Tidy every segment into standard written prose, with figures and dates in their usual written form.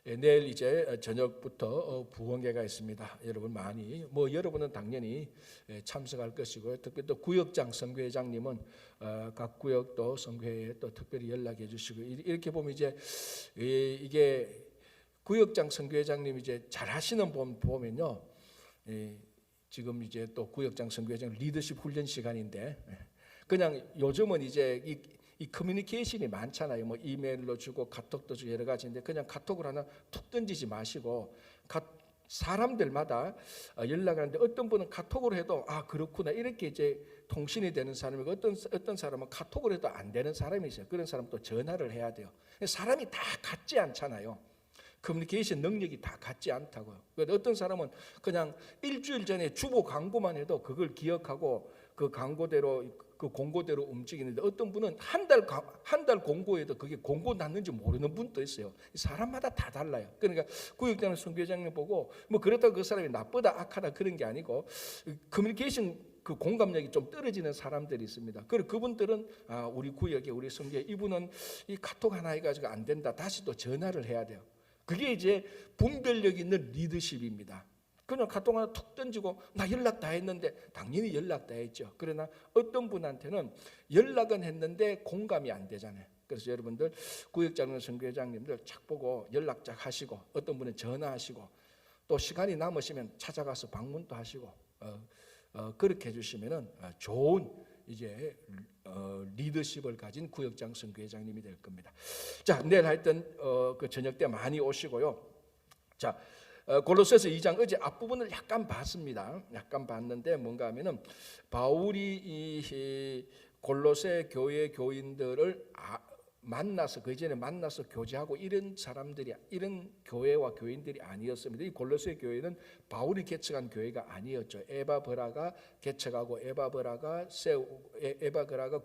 내일 이제 저녁부터 부흥회가 있습니다. 여러분 많이 여러분은 당연히 참석할 것이고요. 특히 또 구역장 선교회장님은 각 구역 또 선교회에 또 특별히 연락해 주시고 이렇게 보면 이제 이게 구역장 선교회장님 이제 잘 하시는 보면요. 지금 이제 또 구역장 선교회장 리더십 훈련 시간인데 그냥 요즘은 이제 이 커뮤니케이션이 많잖아요. 이메일로 주고 카톡도 주고 여러 가지인데 그냥 카톡을 하나 툭 던지지 마시고 사람들마다 연락하는데 어떤 분은 카톡으로 해도 그렇구나 이렇게 이제 통신이 되는 사람이고 어떤 사람은 카톡으로 해도 안 되는 사람이 있어요. 그런 사람 또 전화를 해야 돼요. 사람이 다 같지 않잖아요. 커뮤니케이션 능력이 다 같지 않다고요. 어떤 사람은 그냥 일주일 전에 주보 광고만 해도 그걸 기억하고 그 광고대로 그 공고대로 움직이는데 어떤 분은 한 달 공고에도 그게 공고 났는지 모르는 분도 있어요. 사람마다 다 달라요. 그러니까 구역장 선교회장님 보고 그렇다고 그 사람이 나쁘다 악하다 그런 게 아니고 커뮤니케이션 그 공감력이 좀 떨어지는 사람들이 있습니다. 그리고 그분들은 우리 구역에 우리 선교회 이분은 이 카톡 하나 해가지고 안 된다. 다시 또 전화를 해야 돼요. 그게 이제 분별력 있는 리더십입니다. 그냥 카톡 하나 툭 던지고 나 연락 다 했는데 당연히 연락 다 했죠. 그러나 어떤 분한테는 연락은 했는데 공감이 안 되잖아요. 그래서 여러분들 구역장 선교회장님들 착 보고 연락 쫙 하시고 어떤 분은 전화하시고 또 시간이 남으시면 찾아가서 방문도 하시고 그렇게 해주시면은 좋은 이제 리더십을 가진 구역장 선교회장님이 될 겁니다. 자, 내일 하여튼 그 저녁 때 많이 오시고요. 자, 골로새서 2장 어제 앞부분을 약간 봤습니다. 약간 봤는데 뭔가 하면은 바울이 이 골로새 교회 교인들을 만나서 그 전에 만나서 교제하고 이런 사람들이 이런 교회와 교인들이 아니었습니다. 이 골로새 교회는 바울이 개척한 교회가 아니었죠. 에바브라가 개척하고 에바브라가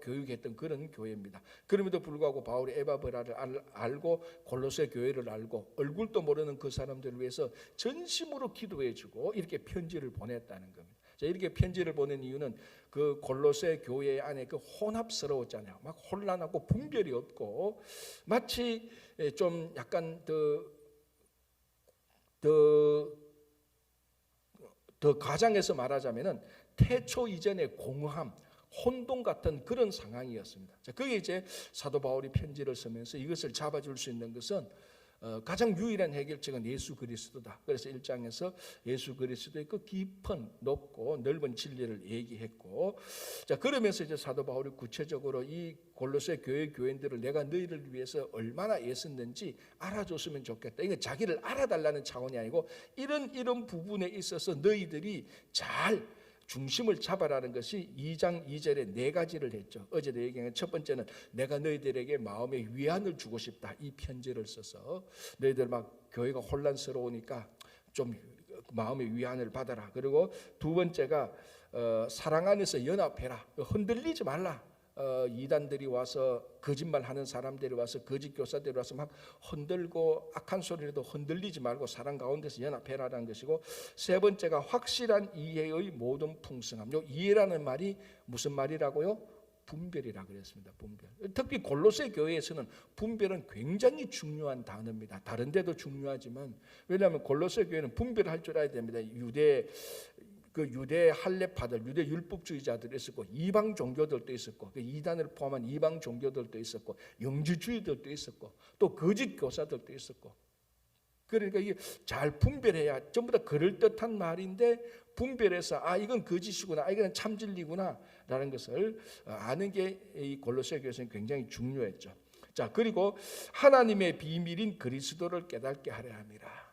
교육했던 그런 교회입니다. 그럼에도 불구하고 바울이 에바브라를 알고 골로새 교회를 알고 얼굴도 모르는 그 사람들을 위해서 전심으로 기도해주고 이렇게 편지를 보냈다는 겁니다. 자, 이렇게 편지를 보낸 이유는 그 골로새 교회 안에 그 혼합스러웠잖아요. 막 혼란하고 분별이 없고 마치 좀 약간 더 과장해서 말하자면은 태초 이전의 공허함, 혼돈 같은 그런 상황이었습니다. 자, 그게 이제 사도 바울이 편지를 쓰면서 이것을 잡아줄 수 있는 것은 가장 유일한 해결책은 예수 그리스도다. 그래서 1장에서 예수 그리스도의 그 깊은 높고 넓은 진리를 얘기했고, 자 그러면서 이제 사도 바울이 구체적으로 이 골로새 교회 교인들을 내가 너희를 위해서 얼마나 애썼는지 알아줬으면 좋겠다. 이건 자기를 알아달라는 차원이 아니고 이런 부분에 있어서 너희들이 잘 중심을 잡아라는 것이 2장 2절에 네 가지를 했죠. 어제도 얘기한 첫 번째는 내가 너희들에게 마음의 위안을 주고 싶다. 이 편지를 써서 너희들 막 교회가 혼란스러우니까 좀 마음의 위안을 받아라. 그리고 두 번째가 사랑 안에서 연합해라. 흔들리지 말라. 이단들이 와서 거짓말하는 사람들이 와서 거짓 교사들이 와서 막 흔들고 악한 소리라도 흔들리지 말고 사랑 가운데서 연합해라라는 것이고, 세 번째가 확실한 이해의 모든 풍성함. 요 이해라는 말이 무슨 말이라고요? 분별이라 그랬습니다. 분별. 특히 골로새 교회에서는 분별은 굉장히 중요한 단어입니다. 다른 데도 중요하지만 왜냐하면 골로새 교회는 분별할 줄 알아야 됩니다. 유대 할례파들, 유대 율법주의자들이 있었고 이방 종교들도 있었고 이단을 포함한 이방 종교들도 있었고 영지주의들도 있었고 또 거짓 교사들도 있었고, 그러니까 이게 잘 분별해야 전부 다 그럴듯한 말인데 분별해서 이건 거짓이구나, 이건 참진리구나 라는 것을 아는 게 이 골로새 교회에서는 굉장히 중요했죠. 자, 그리고 하나님의 비밀인 그리스도를 깨닫게 하려 함이라.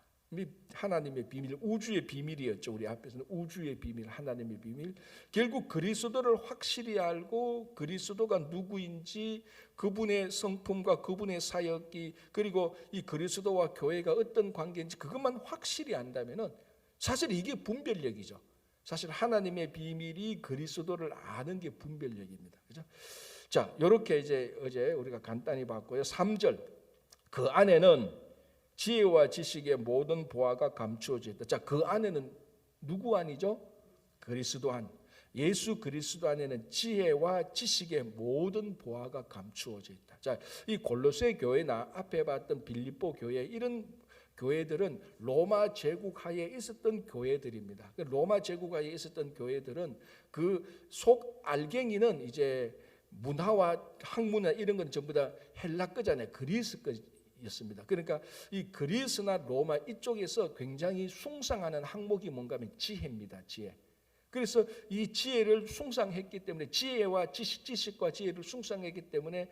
하나님의 비밀, 우주의 비밀이었죠. 우리 앞에서는 우주의 비밀, 하나님의 비밀. 결국 그리스도를 확실히 알고 그리스도가 누구인지, 그분의 성품과 그분의 사역이, 그리고 이 그리스도와 교회가 어떤 관계인지 그것만 확실히 안다면은 사실 이게 분별력이죠. 사실 하나님의 비밀이 그리스도를 아는 게 분별력입니다. 그죠? 자, 이렇게 이제 어제 우리가 간단히 봤고요. 3절, 그 안에는 지혜와 지식의 모든 보화가 감추어져 있다. 자, 그 안에는 누구 안이죠? 그리스도 안. 예수 그리스도 안에는 지혜와 지식의 모든 보화가 감추어져 있다. 자, 이 골로새 교회나 앞에 봤던 빌립보 교회 이런 교회들은 로마 제국 하에 있었던 교회들입니다. 로마 제국 하에 있었던 교회들은 그 속 알갱이는 이제 문화와 학문이나 이런 건 전부 다 헬라 거잖아요. 그리스 거였습니다. 그러니까 이 그리스나 로마 이쪽에서 굉장히 숭상하는 항목이 뭔가 하면 지혜입니다. 지혜. 그래서 이 지혜를 숭상했기 때문에 지혜와 지식과 지혜를 숭상했기 때문에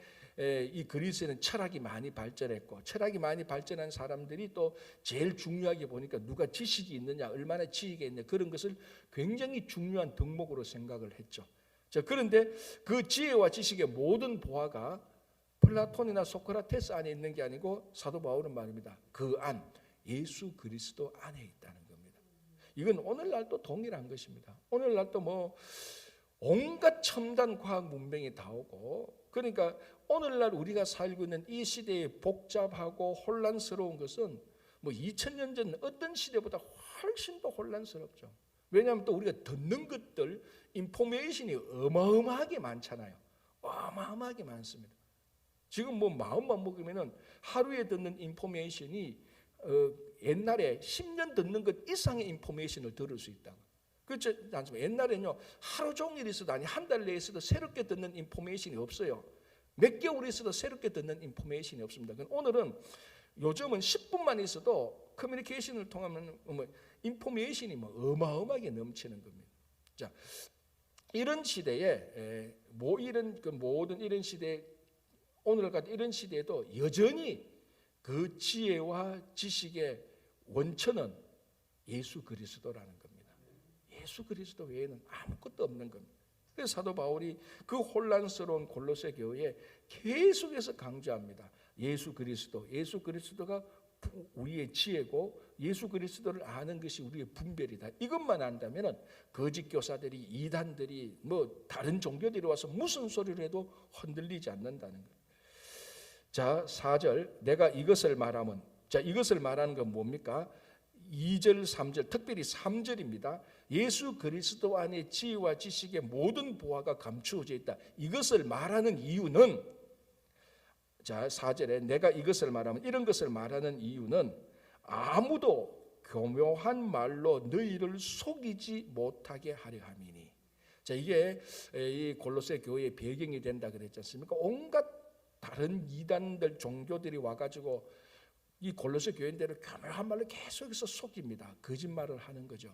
이 그리스에는 철학이 많이 발전했고, 철학이 많이 발전한 사람들이 또 제일 중요하게 보니까 누가 지식이 있느냐, 얼마나 지혜가 있느냐, 그런 것을 굉장히 중요한 덕목으로 생각을 했죠. 자, 그런데 그 지혜와 지식의 모든 보화가 플라톤이나 소크라테스 안에 있는 게 아니고 사도 바울은 말입니다. 그 안, 예수 그리스도 안에 있다는 겁니다. 이건 오늘날도 동일한 것입니다. 오늘날도 뭐 온갖 첨단 과학 문명이 다 오고, 그러니까 오늘날 우리가 살고 있는 이 시대의 복잡하고 혼란스러운 것은 뭐 2000년 전 어떤 시대보다 훨씬 더 혼란스럽죠. 왜냐하면 또 우리가 듣는 것들, 인포메이션이 어마어마하게 많잖아요. 어마어마하게 많습니다. 지금 뭐 마음만 먹으면은 하루에 듣는 인포메이션이 옛날에 10년 듣는 것 이상의 인포메이션을 들을 수 있다고. 그렇죠? 옛날에는요, 하루 종일 있어도 아니 한 달 내에 있어도 새롭게 듣는 인포메이션이 없어요. 몇 개월 있어도 새롭게 듣는 인포메이션이 없습니다. 오늘은 요즘은 10분만 있어도 커뮤니케이션을 통하면 뭐 인포메이션이 뭐 어마어마하게 넘치는 겁니다. 자, 이런 시대에 모든 이런 시대, 오늘 같은 이런 시대에도 여전히 그 지혜와 지식의 원천은 예수 그리스도라는 겁니다. 예수 그리스도 외에는 아무것도 없는 겁니다. 그래서 사도 바울이 그 혼란스러운 골로새 교회에 계속해서 강조합니다. 예수 그리스도가 우리의 지혜고 예수 그리스도를 아는 것이 우리의 분별이다. 이것만 안다면은 거짓 교사들이, 이단들이, 뭐 다른 종교들이 와서 무슨 소리를 해도 흔들리지 않는다는 거예요. 자, 4절, 내가 이것을 말하면, 자, 이것을 말하는 건 뭡니까? 2절, 3절, 특별히 3절입니다. 예수 그리스도 안에 지혜와 지식의 모든 보화가 감추어져 있다. 이것을 말하는 이유는, 자, 4절에 내가 이것을 말하면, 이런 것을 말하는 이유는 아무도 교묘한 말로 너희를 속이지 못하게 하려 함이니. 자, 이게 이 골로새 교회의 배경이 된다 그랬지 않습니까? 온갖 다른 이단들, 종교들이 와가지고 이 골로새 교인들을 교묘한 말로 계속해서 속입니다. 거짓말을 하는 거죠.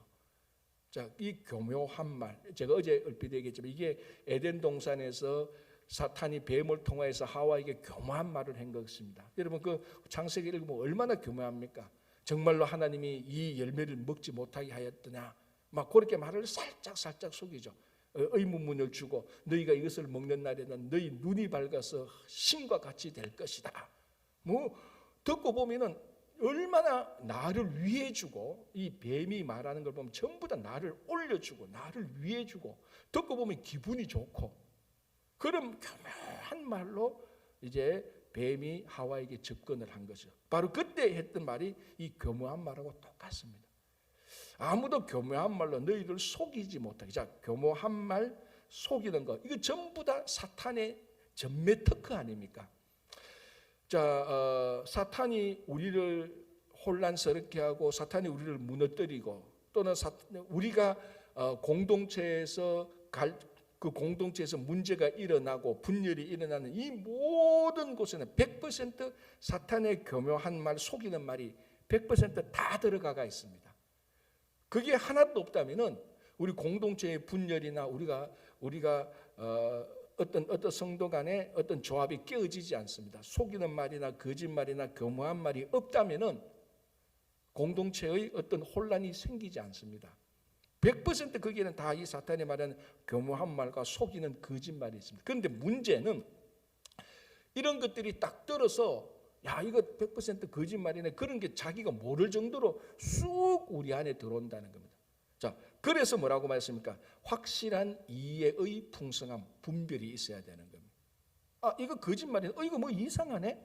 자, 이 교묘한 말, 제가 어제 얼핏 얘기했지만 이게 에덴 동산에서 사탄이 뱀을 통해서 하와에게 교묘한 말을 한 것입니다. 여러분 그 창세기 읽으면 얼마나 교묘합니까? 정말로 하나님이 이 열매를 먹지 못하게 하였더냐, 막 그렇게 말을 살짝 속이죠. 의문문을 주고 너희가 이것을 먹는 날에는 너희 눈이 밝아서 신과 같이 될 것이다. 뭐 듣고 보면은 얼마나 나를 위해주고, 이 뱀이 말하는 걸 보면 전부 다 나를 올려주고 나를 위해주고, 듣고 보면 기분이 좋고, 그럼 교묘한 말로 이제 뱀이 하와에게 접근을 한 거죠. 바로 그때 했던 말이 이 교묘한 말하고 똑같습니다. 아무도 교묘한 말로 너희를 속이지 못하게. 자, 교묘한 말, 속이는 것, 이거 전부 다 사탄의 전매 특허 아닙니까? 자, 사탄이 우리를 혼란스럽게 하고 사탄이 우리를 무너뜨리고, 또는 우리가 공동체에서 그 공동체에서 문제가 일어나고 분열이 일어나는 이 모든 곳에는 100% 사탄의 교묘한 말, 속이는 말이 100% 들어가 있습니다. 그게 하나도 없다면은 우리 공동체의 분열이나 우리가 어떤 성도 간의 어떤 조합이 깨어지지 않습니다. 속이는 말이나 거짓말이나 교묘한 말이 없다면은 공동체의 어떤 혼란이 생기지 않습니다. 100% 거기에는 다 이 사탄이 말하는 교묘한 말과 속이는 거짓말이 있습니다. 그런데 문제는 이런 것들이 딱 들어서 야, 이거 100% 거짓말이네, 그런 게 자기가 모를 정도로 쑥 우리 안에 들어온다는 겁니다. 자, 그래서 뭐라고 말했습니까? 확실한 이해의 풍성함, 분별이 있어야 되는 겁니다. 아, 이거 거짓말이네, 이거 뭐 이상하네,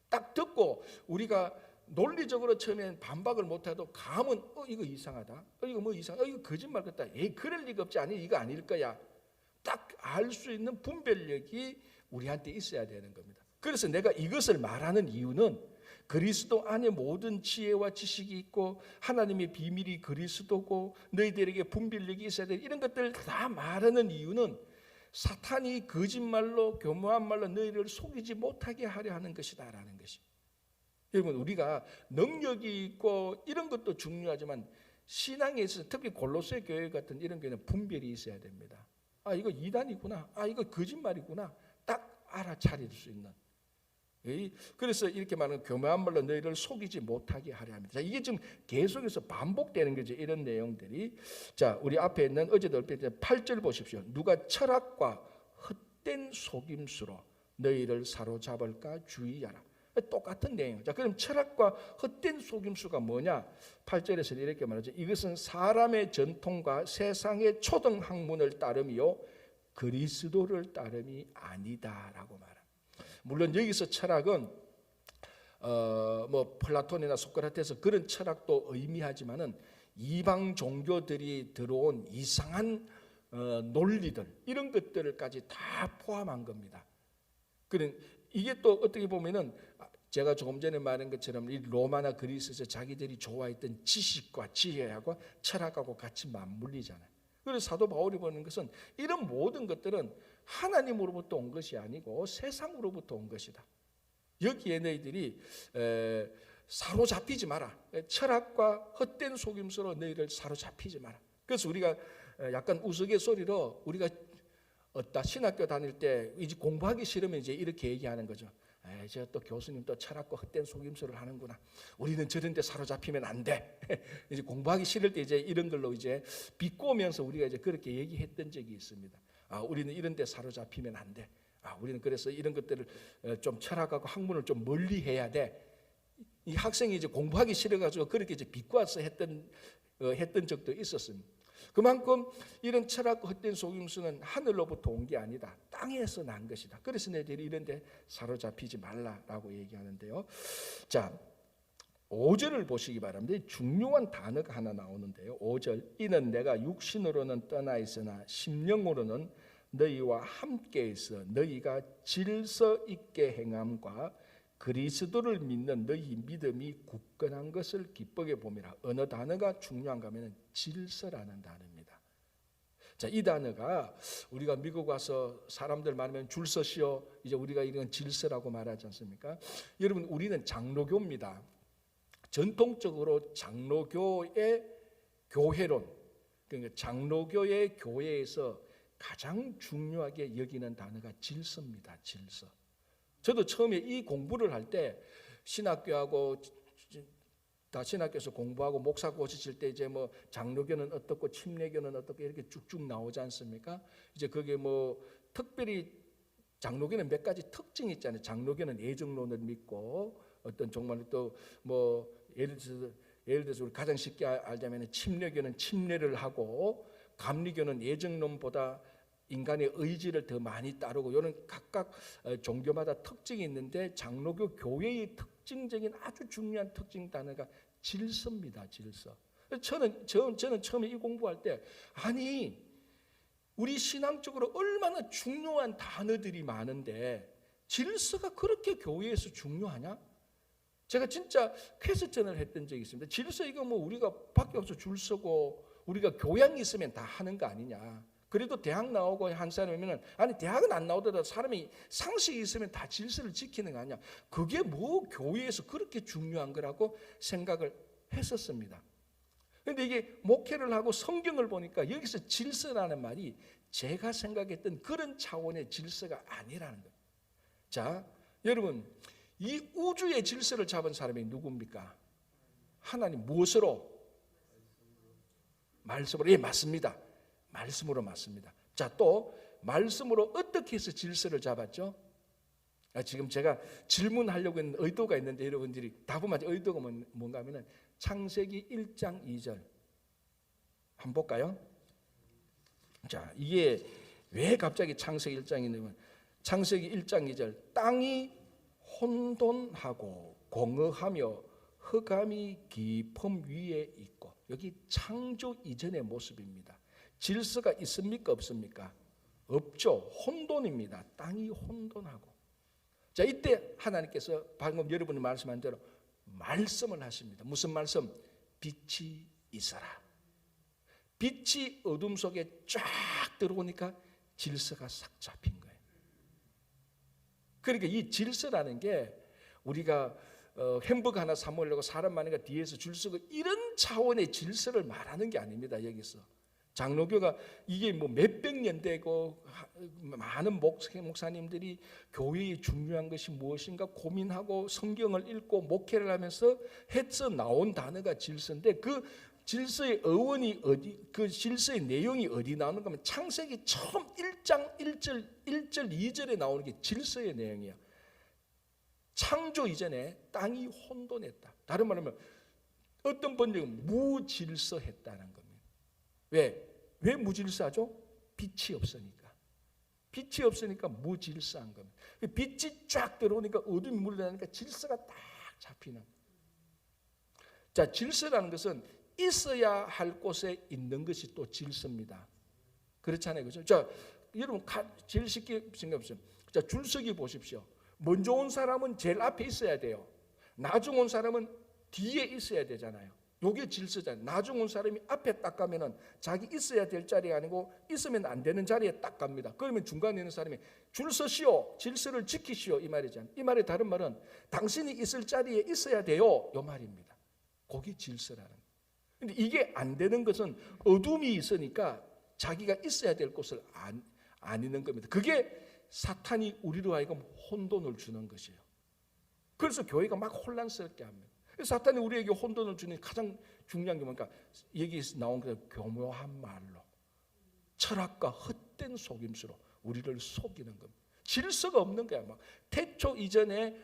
딱 듣고 우리가 논리적으로 처음엔 반박을 못해도 감은 이거 이상하다, 이거 뭐 이상, 이거 거짓말 같다, 그럴 리가 없지, 아니 이거 아닐 거야, 딱 알 수 있는 분별력이 우리한테 있어야 되는 겁니다. 그래서 내가 이것을 말하는 이유는 그리스도 안에 모든 지혜와 지식이 있고 하나님의 비밀이 그리스도고 너희들에게 분별력이 있어야 돼. 이런 것들 다 말하는 이유는 사탄이 거짓말로 교묘한 말로 너희를 속이지 못하게 하려 하는 것이다라는 것이. 여러분, 우리가 능력이 있고 이런 것도 중요하지만 신앙에 있어서 특히 골로새 교회 같은 이런 교회는 분별이 있어야 됩니다. 아, 이거 이단이구나. 아, 이거 거짓말이구나. 딱 알아차릴 수 있는. 그래서 이렇게 말하는 교묘한 말로 너희를 속이지 못하게 하려 합니다. 자, 이게 지금 계속해서 반복되는 거죠. 이런 내용들이. 자, 우리 앞에 있는 어제도 8절 보십시오. 누가 철학과 헛된 속임수로 너희를 사로잡을까 주의하라. 똑같은 내용. 자, 그럼 철학과 헛된 속임수가 뭐냐? 8절에서 이렇게 말하죠. 이것은 사람의 전통과 세상의 초등 학문을 따름이요 그리스도를 따름이 아니다라고 말합니다. 물론 여기서 철학은 뭐 플라톤이나 소크라테스 그런 철학도 의미하지만은 이방 종교들이 들어온 이상한 논리들 이런 것들까지 다 포함한 겁니다. 그런 이게 또 어떻게 보면은 제가 조금 전에 말한 것처럼 이 로마나 그리스에서 자기들이 좋아했던 지식과 지혜하고 철학하고 같이 맞물리잖아요. 그래서 사도 바울이 보는 것은 이런 모든 것들은 하나님으로부터 온 것이 아니고 세상으로부터 온 것이다. 여기에 너희들이 사로잡히지 마라. 철학과 헛된 속임수로 너희를 사로잡히지 마라. 그래서 우리가 약간 우스갯소리로 우리가 신학교 다닐 때 이제 공부하기 싫으면 이제 이렇게 얘기하는 거죠. 저 또 교수님 또 철학과 헛된 속임수를 하는구나. 우리는 저런 데 사로잡히면 안 돼. 이제 공부하기 싫을 때 이제 이런 걸로 이제 비꼬면서 우리가 이제 그렇게 얘기했던 적이 있습니다. 아, 우리는 이런 데 사로잡히면 안 돼. 아, 우리는 그래서 이런 것들을 좀 철학하고 학문을 좀 멀리 해야 돼. 이 학생이 이제 공부하기 싫어가지고 그렇게 이제 비꼬아서 했던 적도 있었습니다. 그만큼 이런 철학과 헛된 속임수는 하늘로부터 온 게 아니다. 땅에서 난 것이다. 그래서 너희들이 이런 데 사로잡히지 말라라고 얘기하는데요. 자, 5절을 보시기 바랍니다. 중요한 단어가 하나 나오는데요. 5절. 이는 내가 육신으로는 떠나 있으나 심령으로는 너희와 함께 있어 너희가 질서 있게 행함과 그리스도를 믿는 너희 믿음이 굳건한 것을 기쁘게 봄이라. 어느 단어가 중요한가 하면 질서라는 단어입니다. 자, 이 단어가 우리가 미국 와서 사람들 많으면 줄 서시오. 이제 우리가 이건 질서라고 말하지 않습니까? 여러분, 우리는 장로교입니다. 전통적으로 장로교의 교회론, 그러니까 장로교의 교회에서 가장 중요하게 여기는 단어가 질서입니다. 질서. 저도 처음에 이 공부를 할 때 신학교하고 다 신학교에서 공부하고 목사 고시칠 때 이제 뭐 장로교는 어떻고 침례교는 어떻고 이렇게 쭉쭉 나오지 않습니까? 이제 그게 뭐 특별히 장로교는 몇 가지 특징이 있잖아요. 장로교는 예정론을 믿고 어떤 정말 또 뭐 예를 들어서 우리 가장 쉽게 알자면 침례교는 침례를 하고 감리교는 예정론보다 인간의 의지를 더 많이 따르고 이런 각각 종교마다 특징이 있는데 장로교 교회의 특징적인 아주 중요한 특징 단어가 질서입니다. 질서. 저는 처음에 이 공부할 때 아니 우리 신앙적으로 얼마나 중요한 단어들이 많은데 질서가 그렇게 교회에서 중요하냐? 제가 진짜 퀘스천을 했던 적이 있습니다. 질서 이거 뭐 우리가 밖에 없어 줄 서고 우리가 교양이 있으면 다 하는 거 아니냐? 그래도 대학 나오고 한 사람이면 아니 대학은 안 나오더라도 사람이 상식이 있으면 다 질서를 지키는 거 아니야. 그게 뭐 교회에서 그렇게 중요한 거라고 생각을 했었습니다. 그런데 이게 목회를 하고 성경을 보니까 여기서 질서라는 말이 제가 생각했던 그런 차원의 질서가 아니라는 거예요. 자, 여러분 이 우주의 질서를 잡은 사람이 누굽니까? 하나님. 무엇으로? 말씀으로. 예, 맞습니다. 말씀으로 맞습니다. 자, 또 말씀으로 어떻게 해서 질서를 잡았죠? 지금 제가 질문하려고 했는 의도가 있는데 여러분들이 답은 의도가 뭔가 하면 창세기 1장 2절 한번 볼까요? 자, 이게 왜 갑자기 창세기 1장이냐면 창세기 1장 2절 땅이 혼돈하고 공허하며 흑암이 깊음 위에 있고 여기 창조 이전의 모습입니다. 질서가 있습니까? 없습니까? 없죠. 혼돈입니다. 땅이 혼돈하고. 자, 이때 하나님께서 방금 여러분이 말씀한 대로 말씀을 하십니다. 무슨 말씀? 빛이 있어라. 빛이 어둠 속에 쫙 들어오니까 질서가 싹 잡힌 거예요. 그러니까 이 질서라는 게 우리가 햄버거 하나 사 먹으려고 사람 많으니까 뒤에서 줄 서고 이런 차원의 질서를 말하는 게 아닙니다. 여기서 장로교가 이게 뭐 몇백 년 되고 많은 목사님들이 교회의 중요한 것이 무엇인가 고민하고 성경을 읽고 목회를 하면서 해서 나온 단어가 질서인데, 그 질서의 어원이 어디, 그 질서의 내용이 어디 나오는 거면 창세기 처음 1장 1절 2절에 나오는 게 질서의 내용이야. 창조 이전에 땅이 혼돈했다. 다른 말하면 어떤 번역은 무질서했다는 겁니다. 왜 무질서하죠? 빛이 없으니까. 빛이 없으니까 무질서한 겁니다. 빛이 쫙 들어오니까 어둠이 물러나니까 질서가 딱 잡히는. 자, 질서라는 것은 있어야 할 곳에 있는 것이 또 질서입니다. 그렇잖아요, 그렇죠? 자, 여러분 제일 쉽게 생각해보세요. 자, 줄서기 보십시오. 먼저 온 사람은 제일 앞에 있어야 돼요. 나중 온 사람은 뒤에 있어야 되잖아요. 요게 질서잖아요. 나중 온 사람이 앞에 딱 가면은 자기 있어야 될 자리가 아니고 있으면 안 되는 자리에 딱 갑니다. 그러면 중간에 있는 사람이 줄 서시오, 질서를 지키시오, 이 말이잖아요. 이 말의 다른 말은 당신이 있을 자리에 있어야 돼요, 이 말입니다. 그게 질서라는 거예요. 근데 이게 안 되는 것은 어둠이 있으니까 자기가 있어야 될 곳을 안 있는 겁니다. 그게 사탄이 우리로 하여금 혼돈을 주는 것이에요. 그래서 교회가 막 혼란스럽게 합니다. 사탄이 우리에게 혼돈을 주는 가장 중요한 게 뭔가 여기서 나온 그 교묘한 말로, 철학과 헛된 속임수로 우리를 속이는 겁니다. 질서가 없는 거야. 막 태초 이전에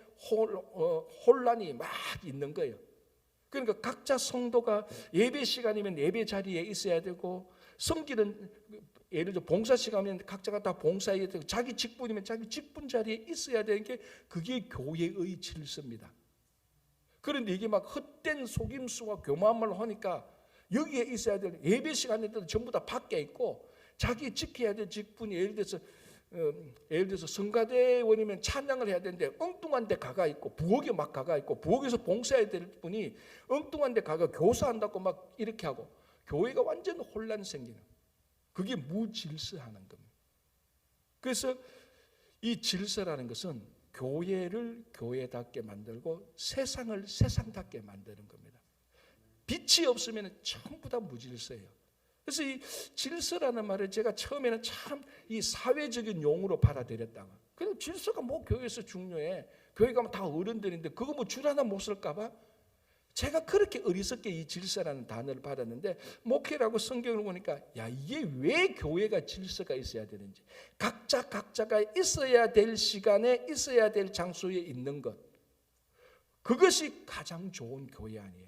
혼란이 막 있는 거예요. 그러니까 각자 성도가 예배 시간이면 예배 자리에 있어야 되고, 성기는 예를 들어 봉사 시간이면 각자가 다 봉사해야 되고, 자기 직분이면 자기 직분 자리에 있어야 되는 게 그게 교회의 질서입니다. 그런데 이게 막 헛된 속임수와 교묘한 말로 하니까 여기에 있어야 될 예배 시간에도 전부 다 밖에 있고, 자기 지켜야 될 직분이 예를 들어서 성가대원이면 찬양을 해야 되는데 엉뚱한 데 가가 있고, 부엌에 막 가가 있고, 부엌에서 봉사해야 될 분이 엉뚱한 데 가가 교사한다고 막 이렇게 하고, 교회가 완전 혼란 생기는, 그게 무질서하는 겁니다. 그래서 이 질서라는 것은 교회를 교회답게 만들고 세상을 세상답게 만드는 겁니다. 빛이 없으면 전부 다 무질서예요. 그래서 이 질서라는 말을 제가 처음에는 참 이 사회적인 용어로 받아들였다가, 그래서 질서가 뭐 교회에서 중요해, 교회가 다 어른들인데 그거 뭐 줄 하나 못 쓸까 봐 제가 그렇게 어리석게 이 질서라는 단어를 받았는데, 목회라고 성경을 보니까 야, 이게 왜 교회가 질서가 있어야 되는지, 각자가 있어야 될 시간에 있어야 될 장소에 있는 것, 그것이 가장 좋은 교회 아니에요?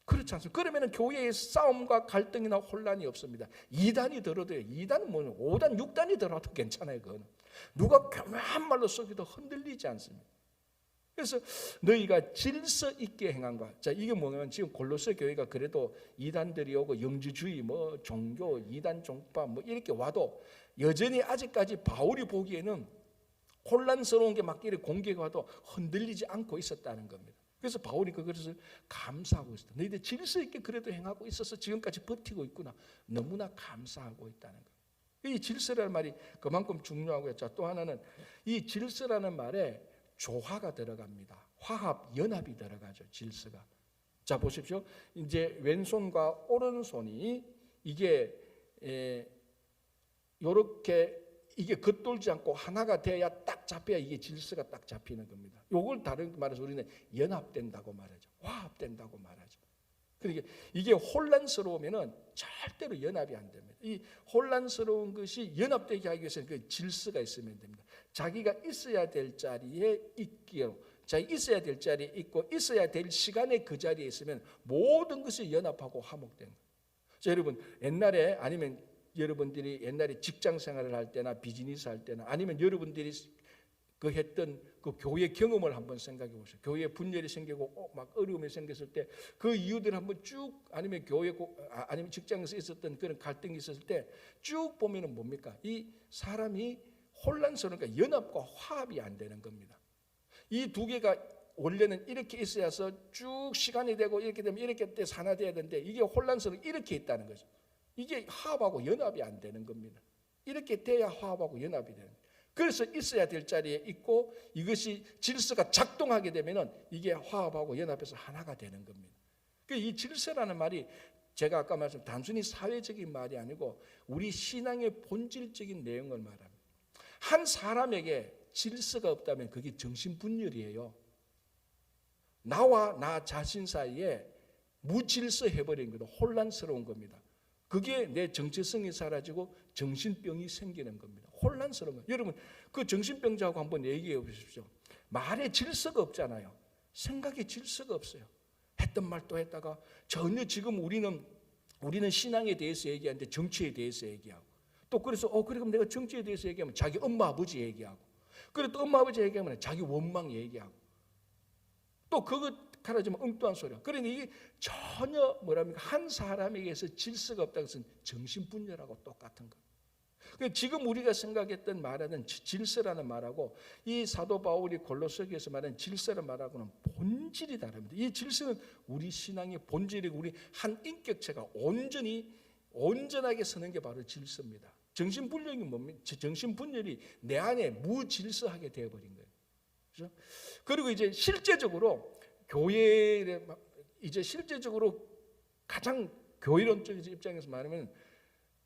그렇지 않습니까? 그러면 교회에 싸움과 갈등이나 혼란이 없습니다. 2단이 들어도, 2단은 뭐냐, 5단, 6단이 들어도 괜찮아요. 그거는 누가 교묘한 말로 쏘기도 흔들리지 않습니다. 그래서 너희가 질서 있게 행한 것. 자, 이게 뭐냐면 지금 골로새 교회가 그래도 이단들이 오고 영주주의, 뭐 종교, 이단 종파 뭐 이렇게 와도 여전히 아직까지 바울이 보기에는 혼란스러운 게 막 이렇게 공개가 와도 흔들리지 않고 있었다는 겁니다. 그래서 바울이 그것을 감사하고 있었다. 너희들 질서 있게 그래도 행하고 있어서 지금까지 버티고 있구나. 너무나 감사하고 있다는 거예요. 이 질서라는 말이 그만큼 중요하고요. 자, 또 하나는 이 질서라는 말에 조화가 들어갑니다. 화합, 연합이 들어가죠. 질서가. 자, 보십시오. 이제 왼손과 오른손이 이게 요렇게 이게 겉돌지 않고 하나가 돼야 딱 잡혀야 이게 질서가 딱 잡히는 겁니다. 요걸 다른 말해서 우리는 연합된다고 말하죠. 화합된다고 말하죠. 그러니까 이게 혼란스러우면은 절대로 연합이 안 됩니다. 이 혼란스러운 것이 연합되게 하기 위해서는 그 질서가 있으면 됩니다. 자기가 있어야 될 자리에 있기로, 자기 있어야 될 자리에 있고 있어야 될 시간에 그 자리에 있으면 모든 것이 연합하고 화목된 거예요. 자, 여러분 옛날에, 아니면 여러분들이 옛날에 직장 생활을 할 때나 비즈니스 할 때나, 아니면 여러분들이 그 했던 그 교회 경험을 한번 생각해 보세요. 교회에 분열이 생기고 막 어려움이 생겼을 때 그 이유들 한번 쭉, 아니면 교회 아니면 직장에서 있었던 그런 갈등이 있었을 때 쭉 보면은 뭡니까? 이 사람이 혼란스러우니까 연합과 화합이 안 되는 겁니다. 이 두 개가 원래는 이렇게 있어야서 쭉 시간이 되고 이렇게 되면 이렇게 때 산화돼야 되는데 이게 혼란스러워 이렇게 있다는 거죠. 이게 화합하고 연합이 안 되는 겁니다. 이렇게 돼야 화합하고 연합이 되는 거예요. 그래서 있어야 될 자리에 있고 이것이 질서가 작동하게 되면은 이게 화합하고 연합해서 하나가 되는 겁니다. 이 질서라는 말이 제가 아까 말씀 단순히 사회적인 말이 아니고 우리 신앙의 본질적인 내용을 말합니다. 한 사람에게 질서가 없다면 그게 정신분열이에요. 나와 나 자신 사이에 무질서해버린 거다. 혼란스러운 겁니다. 그게 내 정체성이 사라지고 정신병이 생기는 겁니다. 혼란스러운 거예요. 여러분 그 정신병자하고 한번 얘기해 보십시오. 말에 질서가 없잖아요. 생각에 질서가 없어요. 했던 말 또 했다가 전혀 지금 우리는 신앙에 대해서 얘기하는데 정치에 대해서 얘기하고 또 그래서 그럼 내가 정치에 대해서 얘기하면 자기 엄마 아버지 얘기하고 그리고 또 엄마 아버지 얘기하면 자기 원망 얘기하고 또 그거 가라지면 엉뚱한 소리야. 그러니 이게 전혀 한 사람에게서 질서가 없다는 것은 정신분열하고 똑같은 거예요. 지금 우리가 생각했던 말하는 질서라는 말하고 이 사도 바울이 골로새서에서 말하는 질서라는 말하고는 본질이 다릅니다. 이 질서는 우리 신앙의 본질이고 우리 한 인격체가 온전하게 서는 게 바로 질서입니다. 정신분열이 뭡니까? 정신분열이 내 안에 무질서하게 되어버린 거예요. 그렇죠? 그리고 이제 실제적으로 교회에 실제적으로 가장 교회론적인 입장에서 말하면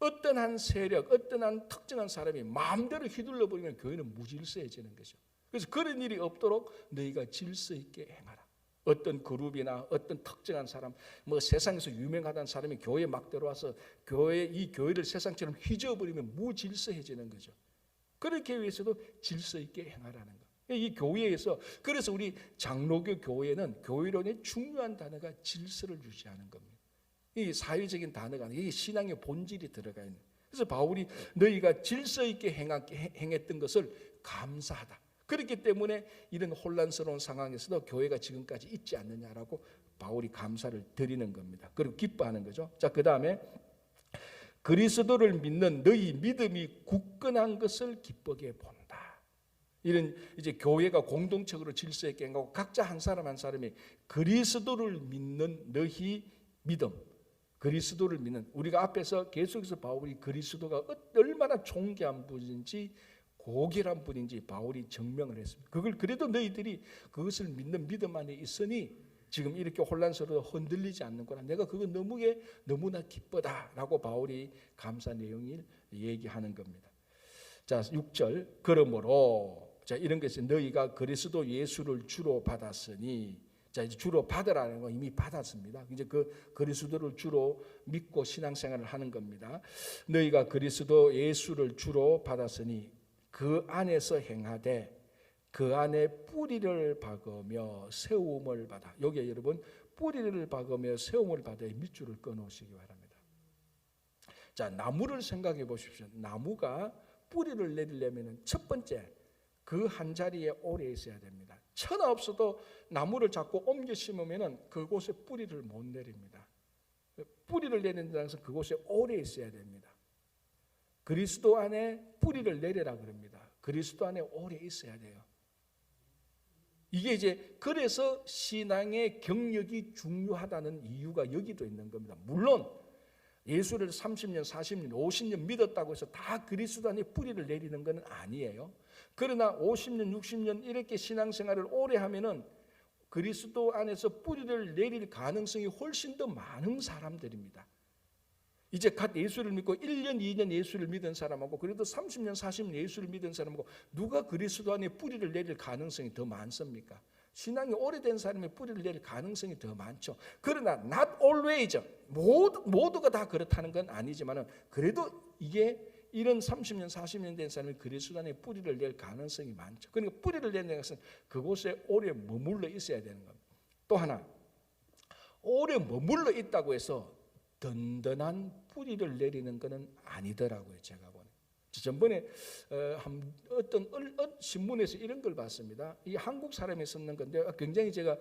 어떤 한 세력, 어떤 한 특정한 사람이 마음대로 휘둘러 버리면 교회는 무질서해지는 거죠. 그래서 그런 일이 없도록 너희가 질서 있게 행하라. 어떤 그룹이나 어떤 특정한 사람, 세상에서 유명하다는 사람이 교회에 막 들어와서 이 교회를 세상처럼 휘저어버리면 무질서해지는 거죠. 그렇게 위해서도 질서 있게 행하라는 거예요. 이 교회에서 그래서 우리 장로교 교회는 교회론의 중요한 단어가 질서를 유지하는 겁니다. 이 사회적인 단어가 아니라 이 신앙의 본질이 들어가 있는. 그래서 바울이 너희가 질서 있게 행했던 것을 감사하다. 그렇기 때문에 이런 혼란스러운 상황에서도 교회가 지금까지 있지 않느냐라고 바울이 감사를 드리는 겁니다. 그리고 기뻐하는 거죠. 자, 그다음에 그리스도를 믿는 너희 믿음이 굳건한 것을 기쁘게 본다. 이런 이제 교회가 공동적으로 질서 있게 행하고 각자 한 사람 한 사람이 그리스도를 믿는 너희 믿음, 그리스도를 믿는 우리가 앞에서 계속해서 바울이 그리스도가 얼마나 존귀한 분인지 고결한 분인지 바울이 증명을 했습니다. 그걸 그래도 너희들이 그것을 믿는 믿음 안에 있으니 지금 이렇게 혼란스러워 흔들리지 않는구나. 내가 그거 너무나 기쁘다라고 바울이 감사 내용을 얘기하는 겁니다. 자, 6절 그러므로 자 이런 것이 너희가 그리스도 예수를 주로 받았으니 자 이제 주로 받으라는 거 이미 받았습니다. 이제 그 그리스도를 주로 믿고 신앙생활을 하는 겁니다. 너희가 그리스도 예수를 주로 받았으니 그 안에서 행하되 그 안에 뿌리를 박으며 세움을 받아. 여기에 여러분 뿌리를 박으며 세움을 받아 밑줄을 끊어오시기 바랍니다. 자 나무를 생각해 보십시오. 나무가 뿌리를 내리려면 첫 번째 그 한 자리에 오래 있어야 됩니다. 천하 없어도 나무를 자꾸 옮겨 심으면 그곳에 뿌리를 못 내립니다. 뿌리를 내린다는 것은 그곳에 오래 있어야 됩니다. 그리스도 안에 뿌리를 내려라 그럽니다. 그리스도 안에 오래 있어야 돼요. 이게 이제 그래서 신앙의 경력이 중요하다는 이유가 여기도 있는 겁니다. 물론 예수를 30년, 40년, 50년 믿었다고 해서 다 그리스도 안에 뿌리를 내리는 건 아니에요. 그러나 50년, 60년 이렇게 신앙생활을 오래 하면은 그리스도 안에서 뿌리를 내릴 가능성이 훨씬 더 많은 사람들입니다. 이제 갓 예수를 믿고 1년, 2년 예수를 믿은 사람하고 그래도 30년, 40년 예수를 믿은 사람하고 누가 그리스도 안에 뿌리를 내릴 가능성이 더 많습니까? 신앙이 오래된 사람의 뿌리를 내릴 가능성이 더 많죠. 그러나 not always 모두가 다 그렇다는 건 아니지만 그래도 이게 이런 30년, 40년 된 사람이 그리스도 안에 뿌리를 낼 가능성이 많죠. 그러니까 뿌리를 내는 것은 그곳에 오래 머물러 있어야 되는 겁니다. 또 하나 오래 머물러 있다고 해서 든든한 뿌리를 내리는 것은 아니더라고요. 제가 보니. 전번에 어떤 신문에서 이런 걸 봤습니다. 이 한국 사람이 썼는 건데 굉장히 제가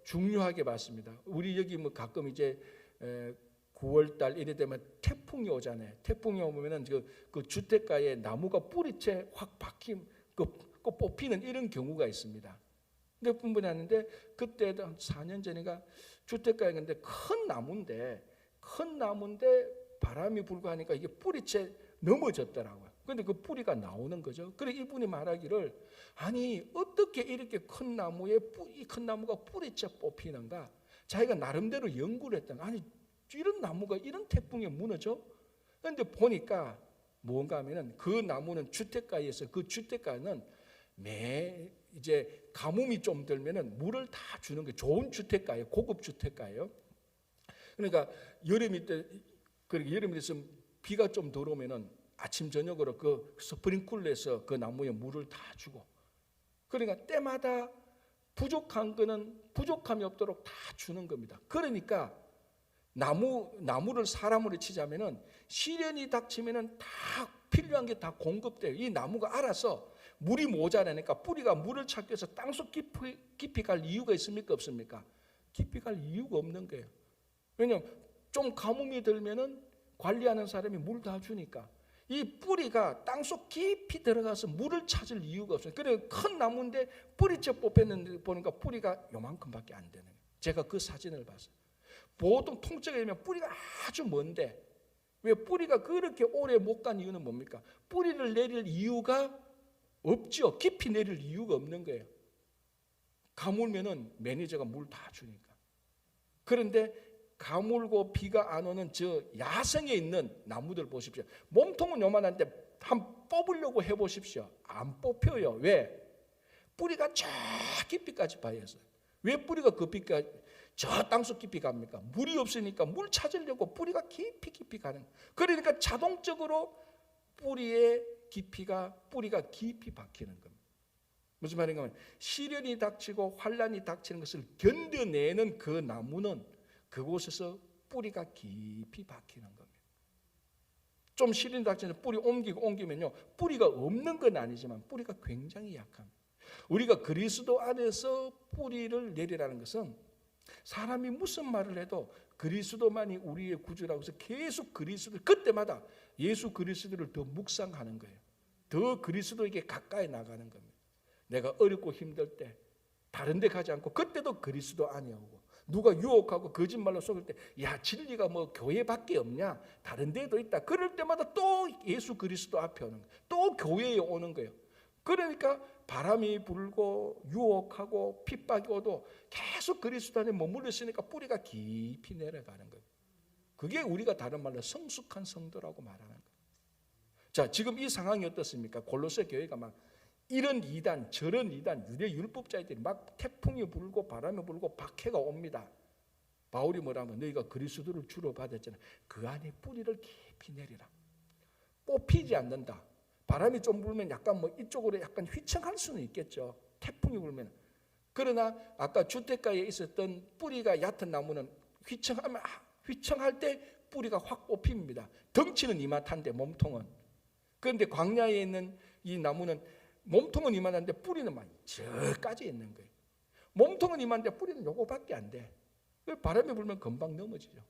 중요하게 봤습니다. 우리 여기 가끔 이제 9월달 이래 되면 태풍이 오잖아요. 태풍이 오면은 그 주택가에 나무가 뿌리채 확 박힘, 그 뽑히는 이런 경우가 있습니다. 몇 분이 하는데 그때도 한 4년 전인가 주택가에 근데 큰 나무인데 바람이 불고 하니까 이게 뿌리채 넘어졌더라고요. 그런데 그 뿌리가 나오는 거죠. 그래 이분이 말하기를 아니 어떻게 이렇게 큰 나무에 이 큰 나무가 뿌리채 뽑히는가? 자기가 나름대로 연구를 했던 아니 이런 나무가 이런 태풍에 무너져? 그런데 보니까 뭔가 하면은 그 나무는 주택가에서 그 주택가는 이제 가뭄이 좀 들면은 물을 다 주는 게 좋은 주택가예요. 고급 주택가예요. 그러니까 여름이 돼서 비가 좀 들어오면은 아침 저녁으로 그 스프링클러에서 그 나무에 물을 다 주고 그러니까 때마다 부족한 거는 부족함이 없도록 다 주는 겁니다. 그러니까 나무를 사람으로 치자면은 시련이 닥치면은 다 필요한 게 다 공급돼요. 이 나무가 알아서 물이 모자라니까 뿌리가 물을 찾기 위해서 땅속 깊이 갈 이유가 있습니까? 없습니까? 깊이 갈 이유가 없는 거예요. 왜냐하면 좀 가뭄이 들면은 관리하는 사람이 물 다 주니까 이 뿌리가 땅속 깊이 들어가서 물을 찾을 이유가 없어요. 그래 큰 나무인데 뿌리채 뽑혔는데 보니까 뿌리가 요만큼밖에 안 되는 거예요. 제가 그 사진을 봤어요. 보통 통째가 되면 뿌리가 아주 먼데 왜 뿌리가 그렇게 오래 못 간 이유는 뭡니까? 뿌리를 내릴 이유가 없죠. 깊이 내릴 이유가 없는 거예요. 가물면은 매니저가 물 다 주니까. 그런데 가물고 비가 안 오는 저 야성에 있는 나무들 보십시오. 몸통은 요만한데 한번 뽑으려고 해보십시오. 안 뽑혀요. 왜? 뿌리가 저 깊이까지 파였어요. 왜 뿌리가 그 깊이까지 저 땅속 깊이 갑니까? 물이 없으니까 물 찾으려고 뿌리가 깊이 가는. 그러니까 자동적으로 뿌리가 깊이 박히는 겁니다. 무슨 말인가 하면 시련이 닥치고 환란이 닥치는 것을 견뎌내는 그 나무는 그곳에서 뿌리가 깊이 박히는 겁니다. 좀 시련이 닥치는 뿌리 옮기면요 뿌리가 없는 건 아니지만 뿌리가 굉장히 약합니다. 우리가 그리스도 안에서 뿌리를 내리라는 것은 사람이 무슨 말을 해도 그리스도만이 우리의 구주라고 해서 계속 그때마다 예수 그리스도를 더 묵상하는 거예요. 더 그리스도에게 가까이 나가는 겁니다. 내가 어렵고 힘들 때 다른 데 가지 않고 그때도 그리스도 안에 오고 누가 유혹하고 거짓말로 속일 때 야 진리가 뭐 교회밖에 없냐 다른 데도 있다 그럴 때마다 또 예수 그리스도 앞에 오는 거예요. 또 교회에 오는 거예요. 그러니까 바람이 불고 유혹하고 핍박이 오도 계속 그리스도 안에 머물러 있으니까 뿌리가 깊이 내려가는 거예요. 그게 우리가 다른 말로 성숙한 성도라고 말하는 거예요. 자, 지금 이 상황이 어떻습니까? 골로새 교회가 막 이런 이단 저런 이단 유대 율법자들이 막 태풍이 불고 바람이 불고 박해가 옵니다. 바울이 뭐라면 너희가 그리스도를 주로 받았잖아. 그 안에 뿌리를 깊이 내리라. 뽑히지 않는다. 바람이 좀 불면 약간 뭐 이쪽으로 약간 휘청할 수는 있겠죠. 태풍이 불면. 그러나 아까 주택가에 있었던 뿌리가 얕은 나무는 휘청할 때 뿌리가 확 뽑힙니다. 덩치는 이만한데 몸통은. 그런데 광야에 있는 이 나무는 몸통은 이만한데 뿌리는 막 저까지 있는 거예요. 몸통은 이만한데 뿌리는 요거밖에 안 돼. 바람이 불면 금방 넘어지죠.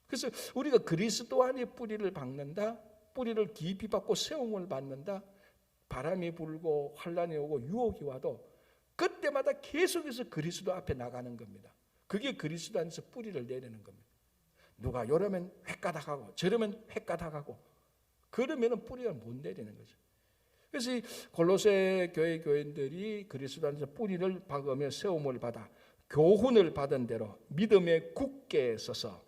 그래서 우리가 그리스도 안에 뿌리를 박는다. 뿌리를 깊이 박고 세움을 받는다. 바람이 불고 환란이 오고 유혹이 와도 그때마다 계속해서 그리스도 앞에 나가는 겁니다. 그게 그리스도 안에서 뿌리를 내리는 겁니다. 누가 이러면 획가닥하고 저러면 획가닥하고 그러면 뿌리를 못 내리는 거죠. 그래서 이 골로새 교회 교인들이 그리스도 안에서 뿌리를 박으며 세움을 받아 교훈을 받은 대로 믿음에 굳게 서서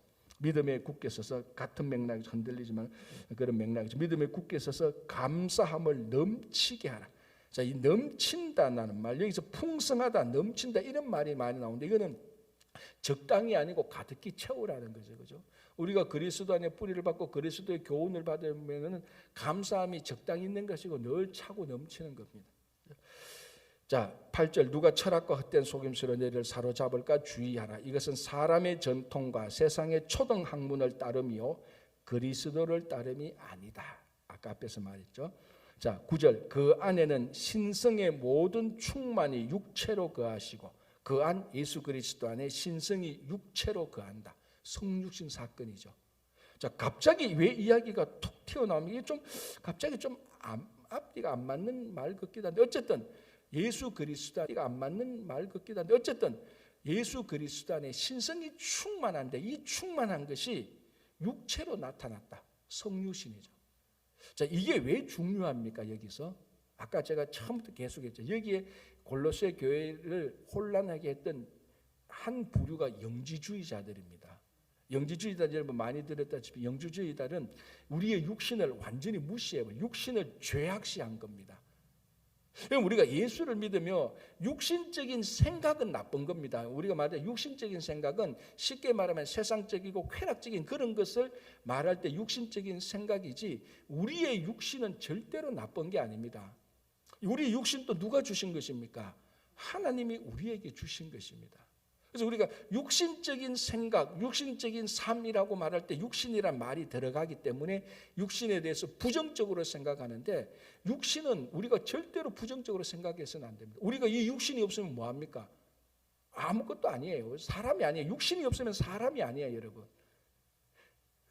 같은 맥락이 흔들리지만 그런 맥락이죠. 믿음에 굳게 서서 감사함을 넘치게 하라. 자, 이 넘친다라는 말 여기서 풍성하다, 넘친다 이런 말이 많이 나오는데 이거는 적당히 아니고 가득히 채우라는 거죠, 그죠? 우리가 그리스도 안에 뿌리를 받고 그리스도의 교훈을 받으면은 감사함이 적당히 있는 것이고 늘 차고 넘치는 겁니다. 자, 8절 누가 철학과 헛된 속임수로 너희를 사로잡을까 주의하라. 이것은 사람의 전통과 세상의 초등 학문을 따름이요 그리스도를 따름이 아니다. 아까 앞에서 말했죠. 자, 9절 그 안에는 신성의 모든 충만이 육체로 거하시고 그 안 예수 그리스도 안에 신성이 육체로 거한다. 성육신 사건이죠. 자, 갑자기 왜 이야기가 툭 튀어나오면 이게 좀 갑자기 좀 앞뒤가 안 맞는 말 같기도 한데 어쨌든 예수 그리스도 안 맞는 말 같기도 한데 어쨌든 예수 그리스도 안에 신성이 충만한데 이 충만한 것이 육체로 나타났다. 성육신이죠. 자, 이게 왜 중요합니까? 여기서 아까 제가 처음부터 계속했죠. 여기에 골로새 교회를 혼란하게 했던 한 부류가 영지주의자들입니다. 영지주의자들 여러분 많이 들었다시피 영지주의자들은 우리의 육신을 완전히 무시해버려 육신을 죄악시한 겁니다. 우리가 예수를 믿으며 육신적인 생각은 나쁜 겁니다. 우리가 말해 육신적인 생각은 쉽게 말하면 세상적이고 쾌락적인 그런 것을 말할 때 육신적인 생각이지 우리의 육신은 절대로 나쁜 게 아닙니다. 우리 육신도 누가 주신 것입니까? 하나님이 우리에게 주신 것입니다. 그래서 우리가 육신적인 생각, 육신적인 삶이라고 말할 때 육신이란 말이 들어가기 때문에 육신에 대해서 부정적으로 생각하는데 육신은 우리가 절대로 부정적으로 생각해서는 안 됩니다. 우리가 이 육신이 없으면 뭐합니까? 아무것도 아니에요. 사람이 아니에요. 육신이 없으면 사람이 아니에요, 여러분.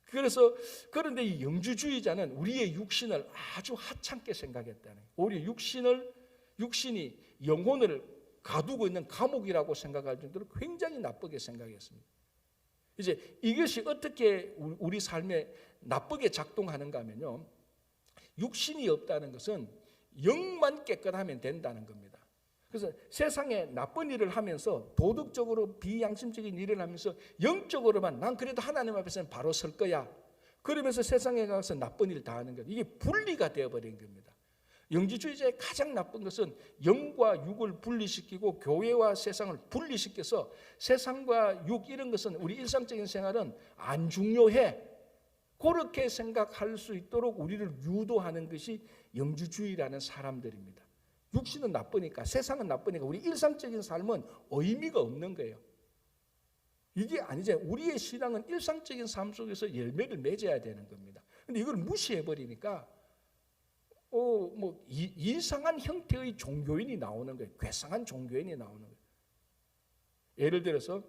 그래서 그런데 이 영주주의자는 우리의 육신을 아주 하찮게 생각했다는 거예요. 오히려 육신이 영혼을 가두고 있는 감옥이라고 생각할 정도로 굉장히 나쁘게 생각했습니다. 이제 이것이 어떻게 우리 삶에 나쁘게 작동하는가 하면요. 육신이 없다는 것은 영만 깨끗하면 된다는 겁니다. 그래서 세상에 나쁜 일을 하면서 도덕적으로 비양심적인 일을 하면서 영적으로만 난 그래도 하나님 앞에서는 바로 설 거야. 그러면서 세상에 가서 나쁜 일 다 하는 것. 이게 분리가 되어버린 겁니다. 영지주의자의 가장 나쁜 것은 영과 육을 분리시키고 교회와 세상을 분리시켜서 세상과 육 이런 것은 우리 일상적인 생활은 안 중요해. 그렇게 생각할 수 있도록 우리를 유도하는 것이 영지주의라는 사람들입니다. 육신은 나쁘니까 세상은 나쁘니까 우리 일상적인 삶은 의미가 없는 거예요. 이게 아니죠. 우리의 신앙은 일상적인 삶 속에서 열매를 맺어야 되는 겁니다. 그런데 이걸 무시해버리니까 이상한 형태의 종교인이 나오는 거예요. 괴상한 종교인이 나오는 거예요. 예를 들어서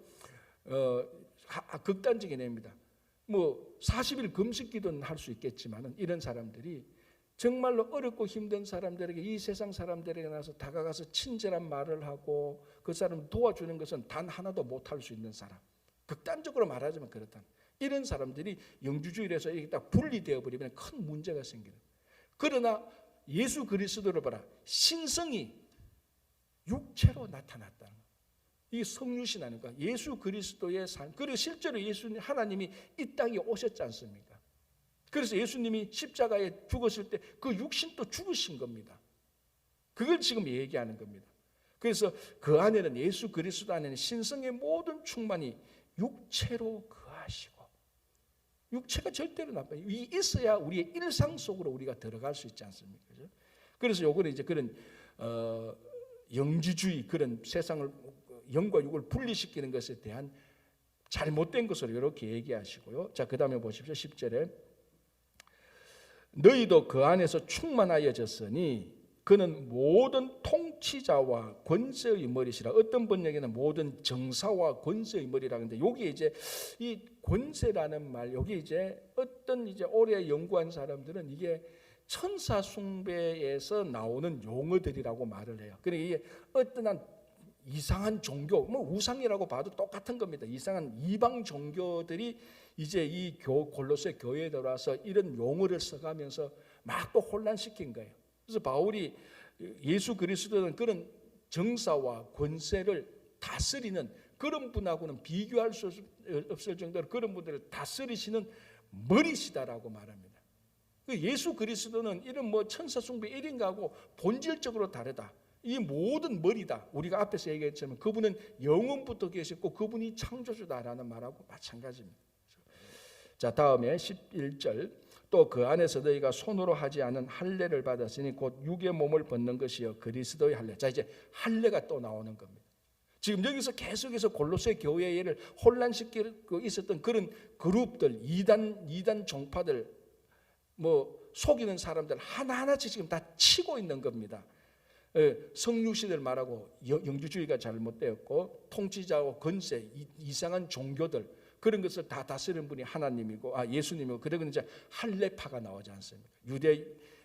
극단적인 예입니다. 40일 금식 기도는 할 수 있겠지만 이런 사람들이 정말로 어렵고 힘든 사람들에게 이 세상 사람들에게 나서 다가가서 친절한 말을 하고 그 사람을 도와주는 것은 단 하나도 못할 수 있는 사람. 극단적으로 말하자면 그렇다. 이런 사람들이 영주주의에서 이게 딱 분리되어 버리면 큰 문제가 생기는 거예요. 그러나 예수 그리스도를 봐라. 신성이 육체로 나타났다는 거예요. 이 성육신 아닙니까? 예수 그리스도의 삶. 그리고 실제로 예수님 하나님이 이 땅에 오셨지 않습니까? 그래서 예수님이 십자가에 죽었을 때 그 육신도 죽으신 겁니다. 그걸 지금 얘기하는 겁니다. 그래서 그 안에는 예수 그리스도 안에는 신성의 모든 충만이 육체로 거하시고 육체가 절대로 나빠요. 이 있어야 우리의 일상 속으로 우리가 들어갈 수 있지 않습니까? 그래서 요거는 이제 그런 영지주의 그런 세상을 영과 육을 분리시키는 것에 대한 잘못된 것으로 이렇게 얘기하시고요. 자, 그다음에 보십시오. 10절에 너희도 그 안에서 충만하여졌으니 그는 모든 통치자와 권세의 머리시라. 어떤 번역에는 모든 정사와 권세의 머리라 하는데 여기 이제 이 권세라는 말 여기 이제 어떤 이제 오래 연구한 사람들은 이게 천사 숭배에서 나오는 용어들이라고 말을 해요. 그러니까 이게 어떤 이상한 종교, 우상이라고 봐도 똑같은 겁니다. 이상한 이방 종교들이 이제 이 골로새 교회에 들어와서 이런 용어를 써가면서 막 또 혼란시킨 거예요. 그래서 바울이 예수 그리스도는 그런 정사와 권세를 다스리는 그런 분하고는 비교할 수 없을 정도로 그런 분들을 다스리시는 머리시다라고 말합니다. 예수 그리스도는 이런 천사 숭배 1인가하고 본질적으로 다르다. 이 모든 머리다. 우리가 앞에서 얘기했지만 그분은 영원부터 계셨고 그분이 창조주다라는 말하고 마찬가지입니다. 자, 다음에 11절 또 그 안에서 너희가 손으로 하지 않은 할례를 받았으니 곧 육의 몸을 벗는 것이요 그리스도의 할례. 자, 이제 할례가 또 나오는 겁니다. 지금 여기서 계속해서 골로새 교회를 혼란시키고 있었던 그런 그룹들, 이단 종파들, 속이는 사람들 하나하나씩 지금 다 치고 있는 겁니다. 성육신을 말하고 영주주의가 잘못되었고 통치자와 권세, 이상한 종교들, 그런 것을 다 다스리는 분이 하나님이고 예수님이고, 그러고 이제 할례파가 나오지 않습니까? 유대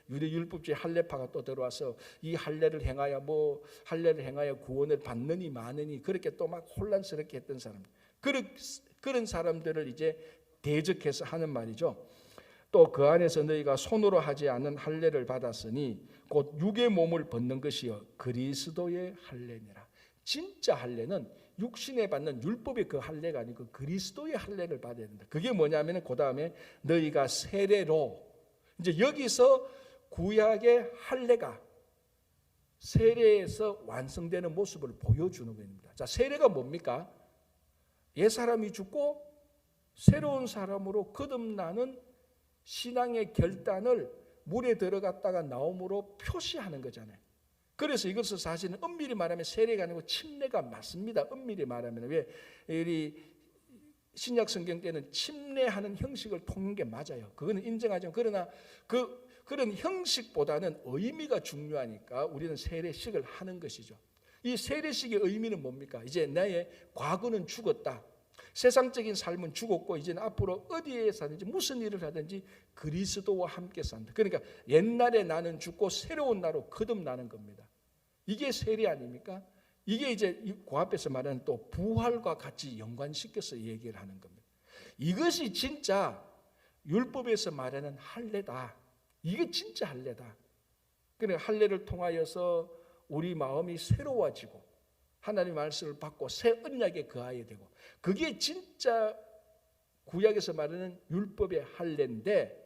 율법주의 할례파가 또 들어와서 이 할례를 행하여 구원을 받느니 마느니 그렇게 또 막 혼란스럽게 했던 사람, 그런 사람들을 이제 대적해서 하는 말이죠. 또 그 안에서 너희가 손으로 하지 않은 할례를 받았으니 곧 육의 몸을 벗는 것이요 그리스도의 할례니라. 진짜 할례는 육신에 받는 율법의 그 할례가 아니고 그리스도의 할례를 받아야 된다. 그게 뭐냐면 그 다음에 너희가 세례로, 이제 여기서 구약의 할례가 세례에서 완성되는 모습을 보여주는 겁니다. 자, 세례가 뭡니까? 옛 사람이 죽고 새로운 사람으로 거듭나는 신앙의 결단을 물에 들어갔다가 나옴으로 표시하는 거잖아요. 그래서 이것을 사실은 엄밀히 말하면 세례가 아니고 침례가 맞습니다. 엄밀히 말하면. 왜? 이 신약 성경 때는 침례하는 형식을 통한 게 맞아요. 그거는 인정하죠. 그러나 그런 형식보다는 의미가 중요하니까 우리는 세례식을 하는 것이죠. 이 세례식의 의미는 뭡니까? 이제 나의 과거는 죽었다. 세상적인 삶은 죽었고 이제는 앞으로 어디에 사든지 무슨 일을 하든지 그리스도와 함께 산다. 그러니까 옛날에 나는 죽고 새로운 나로 거듭나는 겁니다. 이게 세례 아닙니까? 이게 이제 그 앞에서 말하는 또 부활과 같이 연관시켜서 얘기를 하는 겁니다. 이것이 진짜 율법에서 말하는 할례다. 이게 진짜 할례다. 그러니까 할례를 통하여서 우리 마음이 새로워지고 하나님의 말씀을 받고 새 언약에 거하게 되고, 그게 진짜 구약에서 말하는 율법의 할례인데,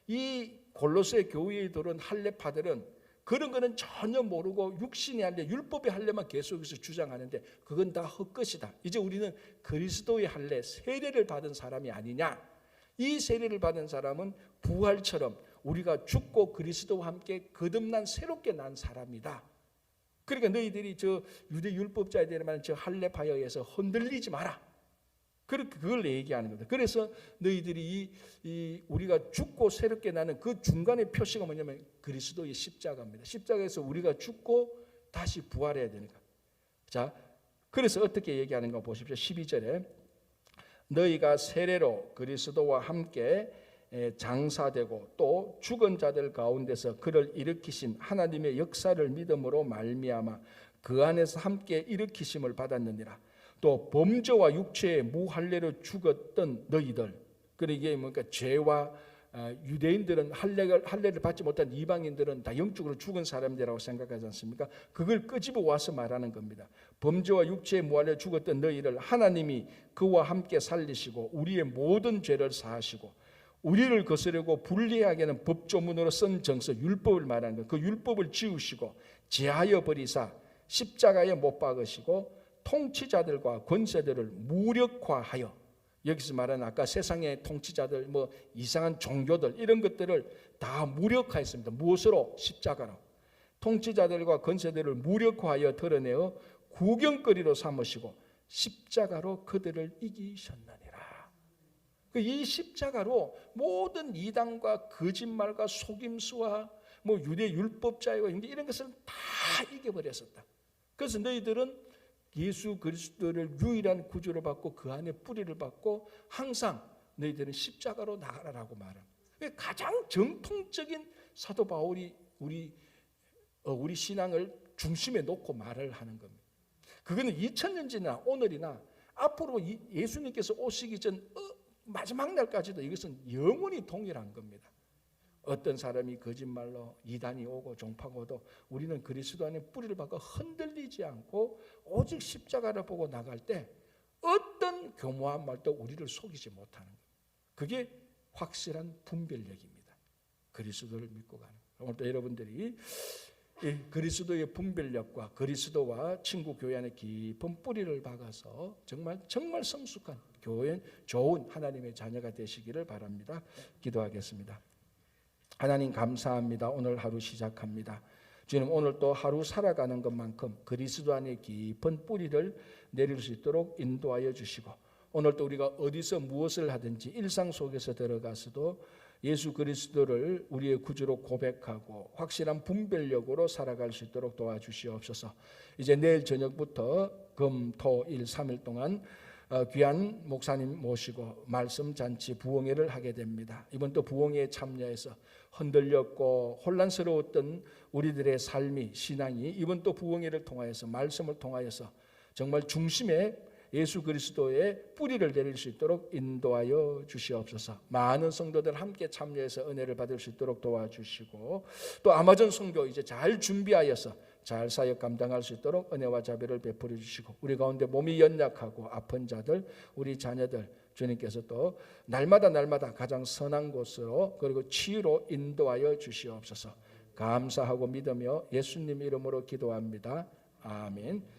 이 골로새 교회에 들어온 할례파들은 그런 거는 전혀 모르고 육신의 할례, 율법의 할례만 계속해서 주장하는데 그건 다 헛것이다. 이제 우리는 그리스도의 할례, 세례를 받은 사람이 아니냐. 이 세례를 받은 사람은 부활처럼 우리가 죽고 그리스도와 함께 거듭난 새롭게 난 사람이다. 그러니까 너희들이 저 유대 율법자에 말하는 저 할례파에 의해서 흔들리지 마라. 그걸 얘기하는 겁니다. 그래서 너희들이 우리가 죽고 새롭게 나는 그 중간의 표시가 뭐냐면 그리스도의 십자가입니다. 십자가에서 우리가 죽고 다시 부활해야 되니까. 자, 그래서 어떻게 얘기하는가 보십시오. 12절에 너희가 세례로 그리스도와 함께 장사되고 또 죽은 자들 가운데서 그를 일으키신 하나님의 역사를 믿음으로 말미암아 그 안에서 함께 일으키심을 받았느니라. 또 범죄와 육체의 무할례로 죽었던 너희들, 그러니까 이게 뭔가 죄와 유대인들은 할례를 받지 못한 이방인들은 다 영적으로 죽은 사람들이라고 생각하지 않습니까? 그걸 끄집어 와서 말하는 겁니다. 범죄와 육체의 무할례로 죽었던 너희를 하나님이 그와 함께 살리시고 우리의 모든 죄를 사하시고 우리를 거스르고 불리하게 하는 법조문으로 쓴 정서, 율법을 말하는 것, 그 율법을 지우시고 제하여 버리사 십자가에 못 박으시고 통치자들과 권세들을 무력화하여, 여기서 말하는 아까 세상의 통치자들, 이상한 종교들 이런 것들을 다 무력화했습니다. 무엇으로? 십자가로. 통치자들과 권세들을 무력화하여 드러내어 구경거리로 삼으시고 십자가로 그들을 이기셨나니라. 이 십자가로 모든 이단과 거짓말과 속임수와 유대 율법자와 이런 것을 다 이겨버렸었다. 그래서 너희들은 예수 그리스도를 유일한 구주로 받고 그 안에 뿌리를 받고 항상 너희들은 십자가로 나가라라고 말합니다. 가장 정통적인 사도 바울이 우리 신앙을 중심에 놓고 말을 하는 겁니다. 그거는 2000년 전이나 오늘이나 앞으로 예수님께서 오시기 전 마지막 날까지도 이것은 영원히 동일한 겁니다. 어떤 사람이 거짓말로 이단이 오고 종파가 오도 우리는 그리스도 안에 뿌리를 박아 흔들리지 않고 오직 십자가를 보고 나갈 때 어떤 교묘한 말도 우리를 속이지 못하는 거예요. 그게 확실한 분별력입니다. 그리스도를 믿고 가는 거예요. 오늘도 여러분들이 그리스도의 분별력과 그리스도와 친구 교회 안에 깊은 뿌리를 박아서 정말 성숙한 교회, 좋은 하나님의 자녀가 되시기를 바랍니다. 기도하겠습니다. 하나님 감사합니다. 오늘 하루 시작합니다. 주님, 오늘 또 하루 살아가는 것만큼 그리스도 안에 깊은 뿌리를 내릴 수 있도록 인도하여 주시고, 오늘 또 우리가 어디서 무엇을 하든지 일상 속에서 들어가서도 예수 그리스도를 우리의 구주로 고백하고 확실한 분별력으로 살아갈 수 있도록 도와주시옵소서. 이제 내일 저녁부터 금, 토, 일 3일 동안 귀한 목사님 모시고 말씀 잔치 부흥회를 하게 됩니다. 이번 또 부흥회에 참여해서 흔들렸고 혼란스러웠던 우리들의 삶이 신앙이 이번 또 부흥회를 통하여서 말씀을 통하여서 정말 중심에 예수 그리스도의 뿌리를 내릴 수 있도록 인도하여 주시옵소서. 많은 성도들 함께 참여해서 은혜를 받을 수 있도록 도와주시고 또 아마존 선교 이제 잘 준비하여서 잘 사역 감당할 수 있도록 은혜와 자비를 베풀어 주시고 우리 가운데 몸이 연약하고 아픈 자들 우리 자녀들 주님께서 또 날마다 가장 선한 곳으로 그리고 치유로 인도하여 주시옵소서. 감사하고 믿으며 예수님 이름으로 기도합니다. 아멘.